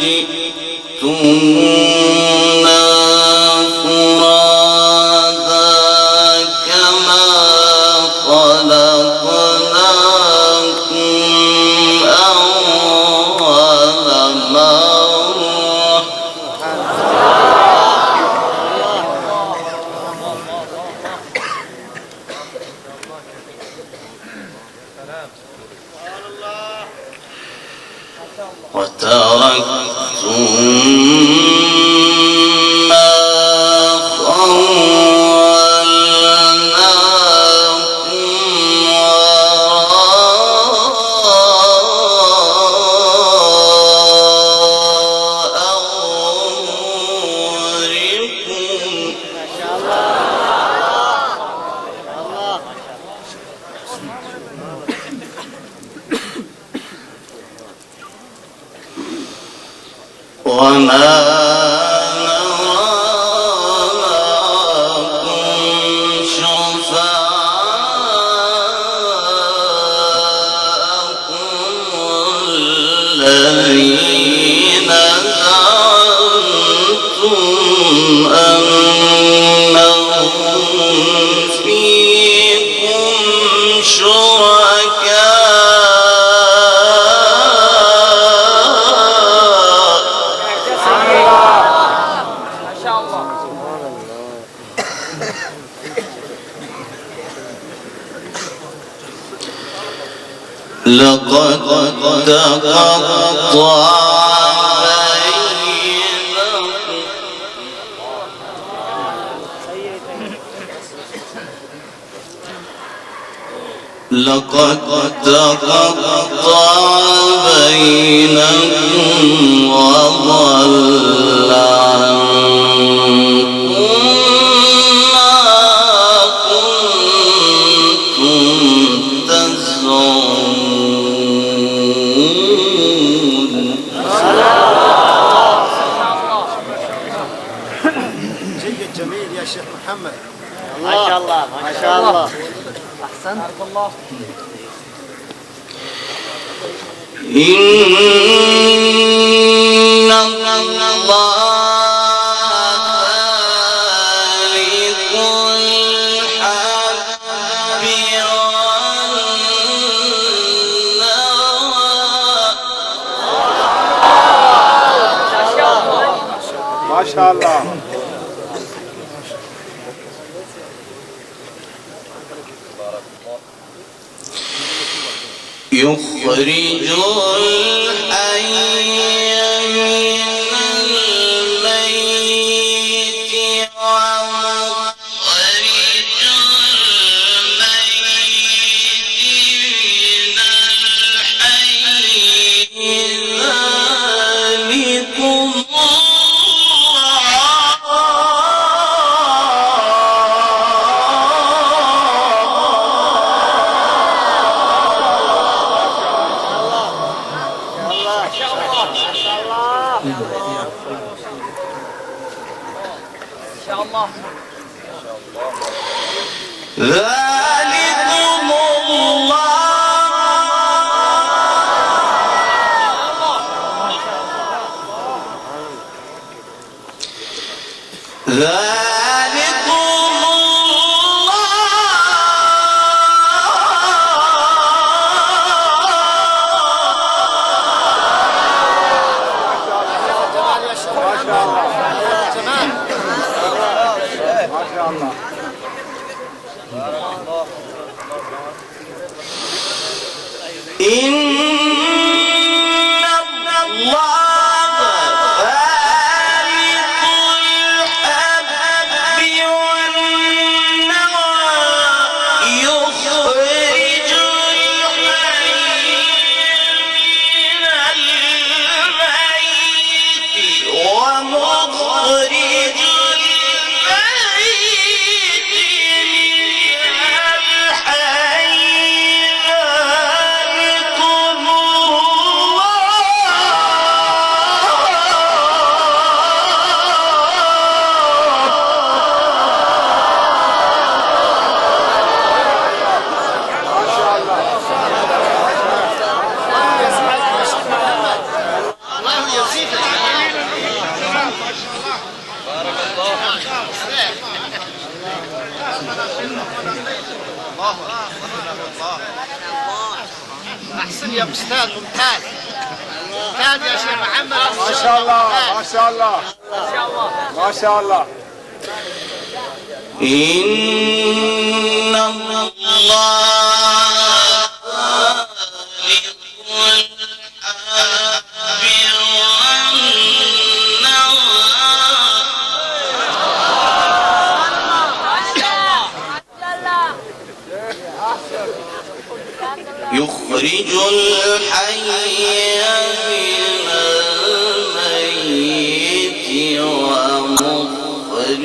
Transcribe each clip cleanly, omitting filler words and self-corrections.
جئتمونا فرادا كما خلقناكم أول مرة وتركتم ما خولناكم وراء ظهوركم وما نراكم شفعاءكم الذين زعمتم أنهم فيكم لقد تقطع بينكم وضل عنكم ما كنتم تزعمون. جيد جميل يا شيخ محمد. ما شاء الله ما شاء الله. أحسنت. بارك الله. إن الله فالق الحب والنوى. ما شاء الله. يخرج الحي من الميت ومخرج الميت من الحي ذلكم ذلكم الله احسن يا استاذ، ممتاز ممتاز يا شيخ محمد. ما شاء الله ما شاء الله ما شاء الله. إن الله يخرج الحي من الميت ومخرج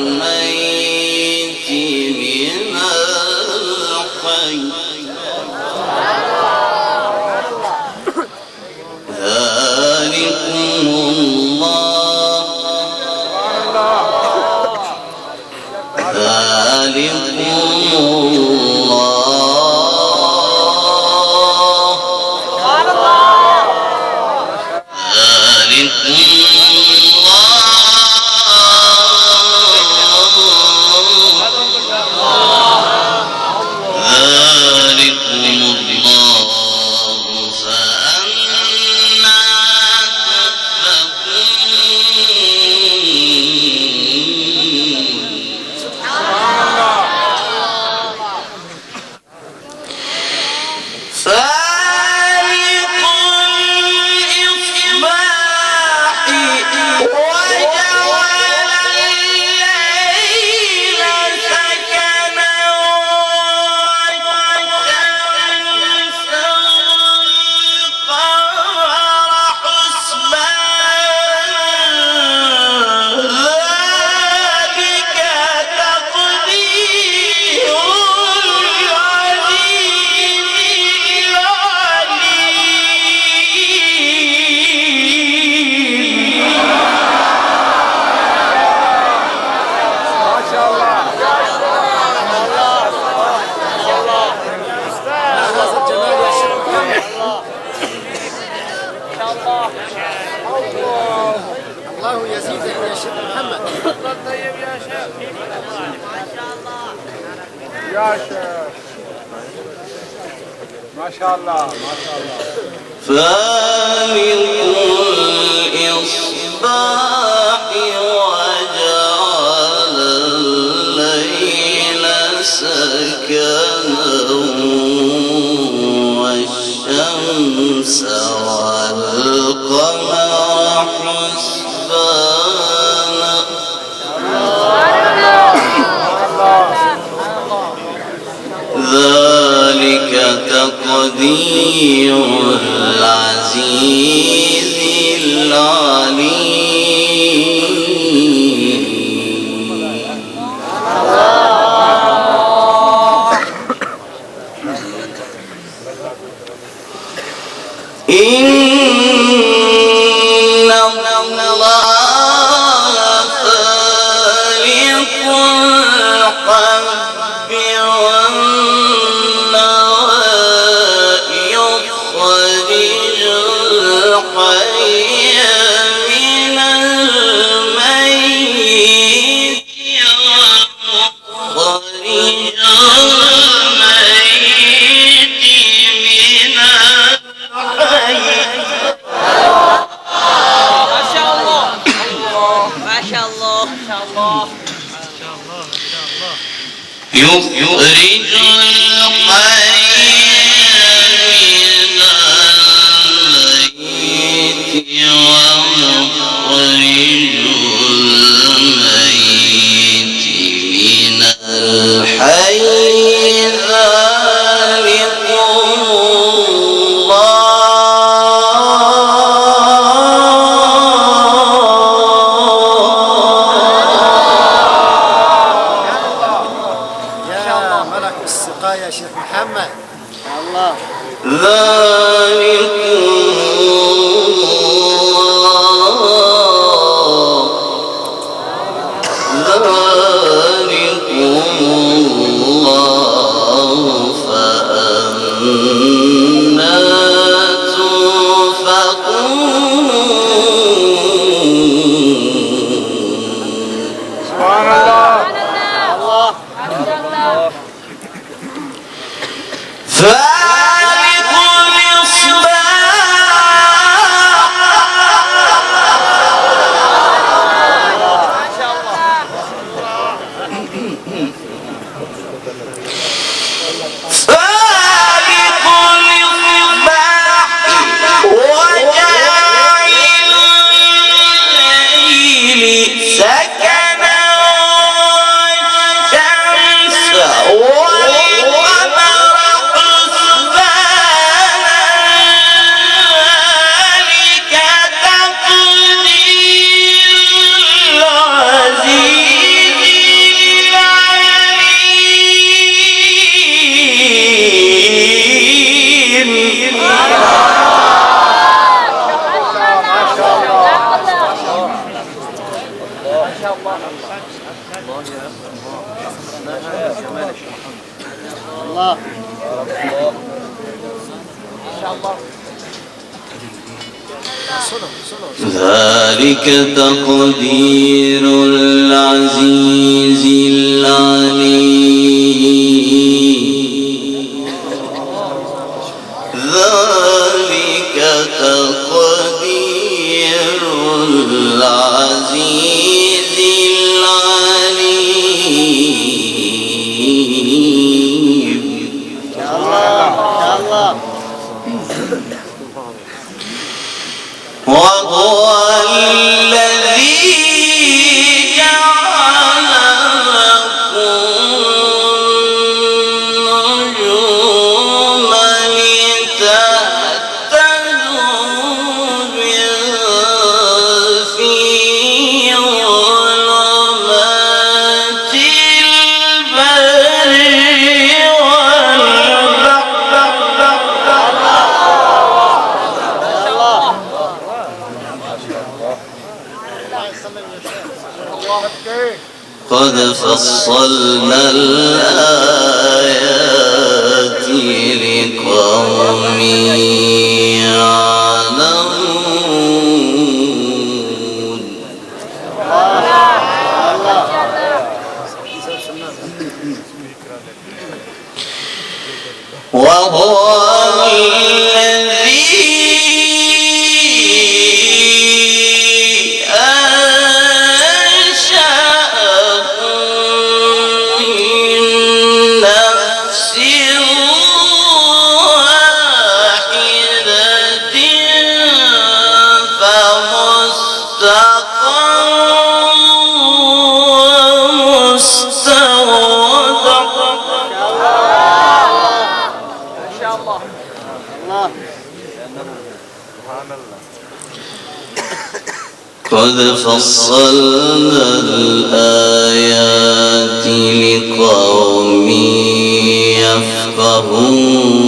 الميت من الحي ذلكم الله الله يزيدك يا شيخ محمد. طيب يا شيخ. ما شاء الله يا شيخ ما شاء الله ما شاء الله. فالق الإصباح وجعل الليل سكنا والشمس والقمر حسبانا ذلك تقدير العزيز العليم. إن الله فالق الحب والنوى يخرج الحي من الميت ويخرج الميت من الحي. ما شاء الله ما شاء الله ما شاء الله يخرج الحي من الميت ويخرج الميت من الحي ذلكم يا ملك السقاية يا شيخ محمد. الله ذلكم الله فأنا تؤفكون. سبحان الله. الله فالق الله. ذلك تقدير العزيز العليم. ذلك تقدير العزيز العليم. يا الله يا الله. وهو الذي جعل لكم النجوم لتهتدوا بها في ظلمات البر قد فصلنا الآيات لقوم يعلمون. وهو الذي قد فصلنا الآيات لقوم يفقهون.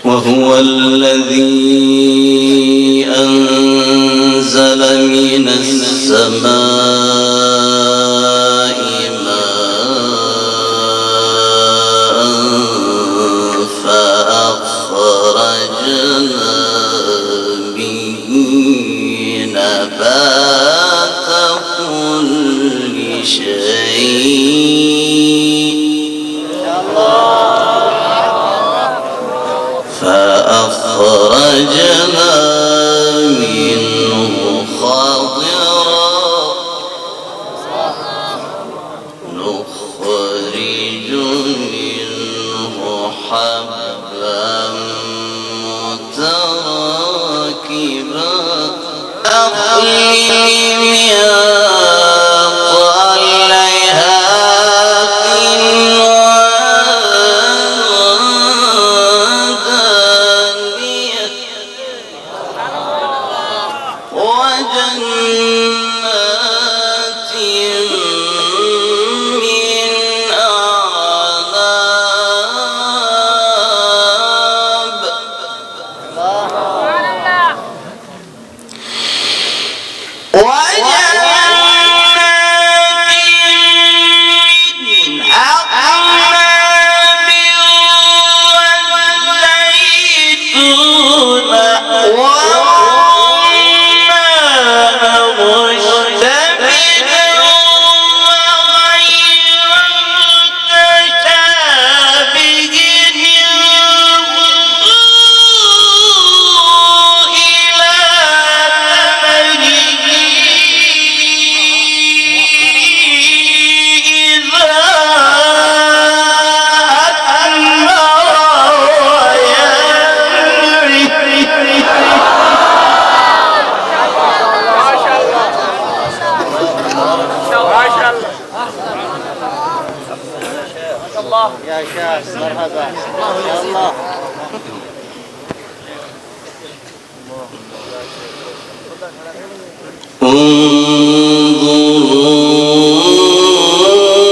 وهو الذي أنزل من السماء فأخرجنا به نبات كل شيء. فأخرجنا منه خضرا نخرج منه حبا متراكبا أقلم يا طليها وجنات من أعناب يا شيخ مرحبا. يا الله.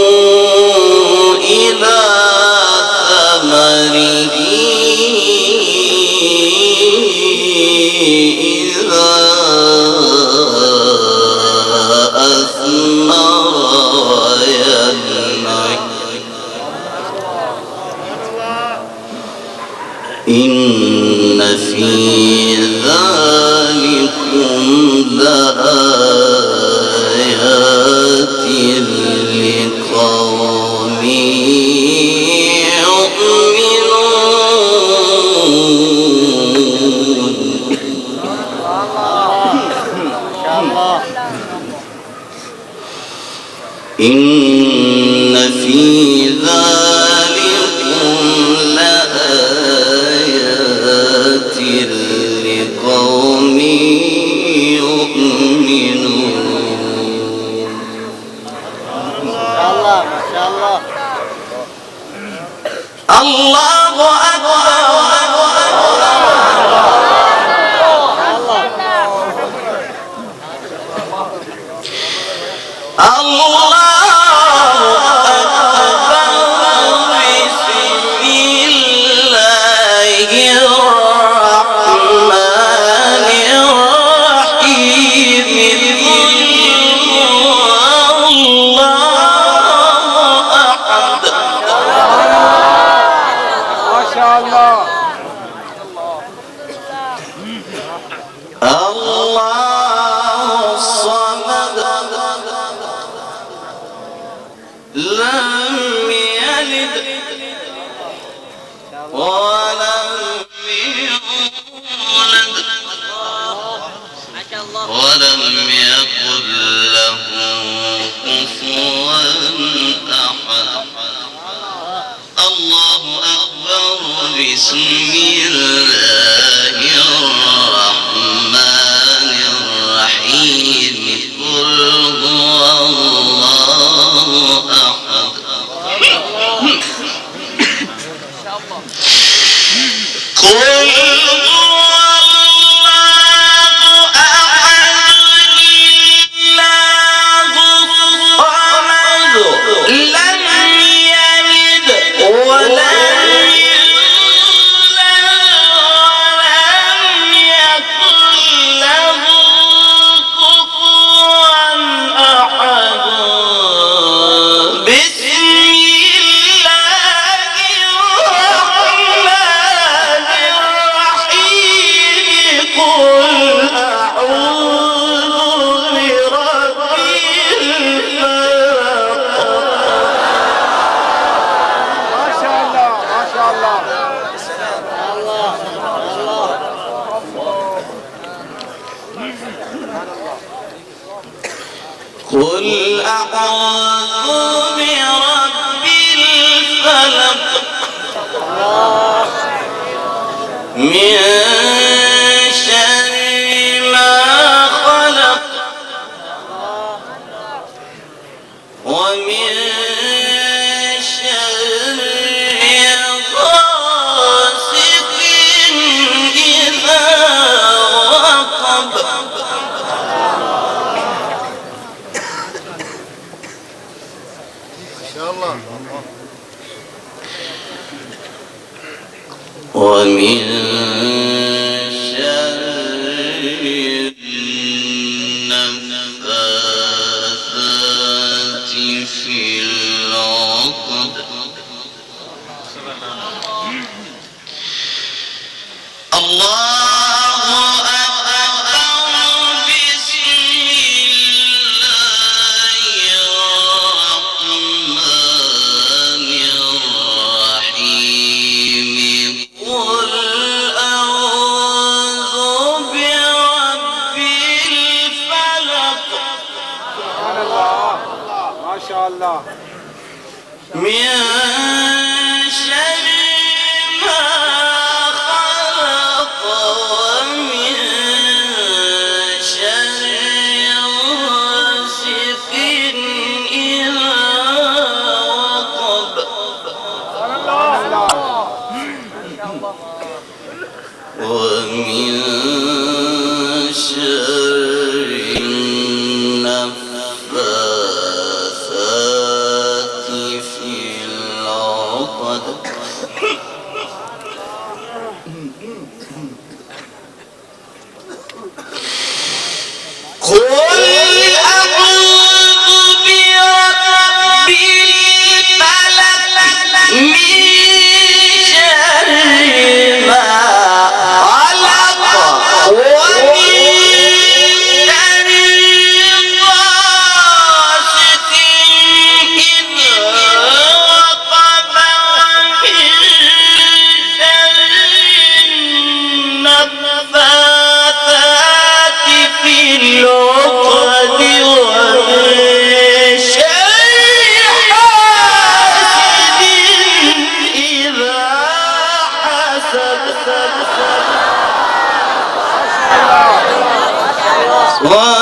انظروا إلى ثمره إذا إن في ذلكم لآيات لقوم يؤمنون. ما شاء الله ما شاء الله. الله أكبر. لم يلد ولم يولد ولم يكن له كفوا أحد. الله أكبر. بسم الله الرحمن الرحيم. قل هو الله أحد. قل قل أعوذ برب الفلق من شر ما خلق ومن شر غاسق إذا وقب ومن شر النفاثات في العقد. الله أكبر. بسم الله الرحمن الرحيم. قل أعوذ برب الفلق. سبحان الله. ما شاء الله. من شر ما خلق ومن شر غاسق إذا وقب ومن شر النفاثات في العقد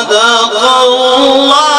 صدق الله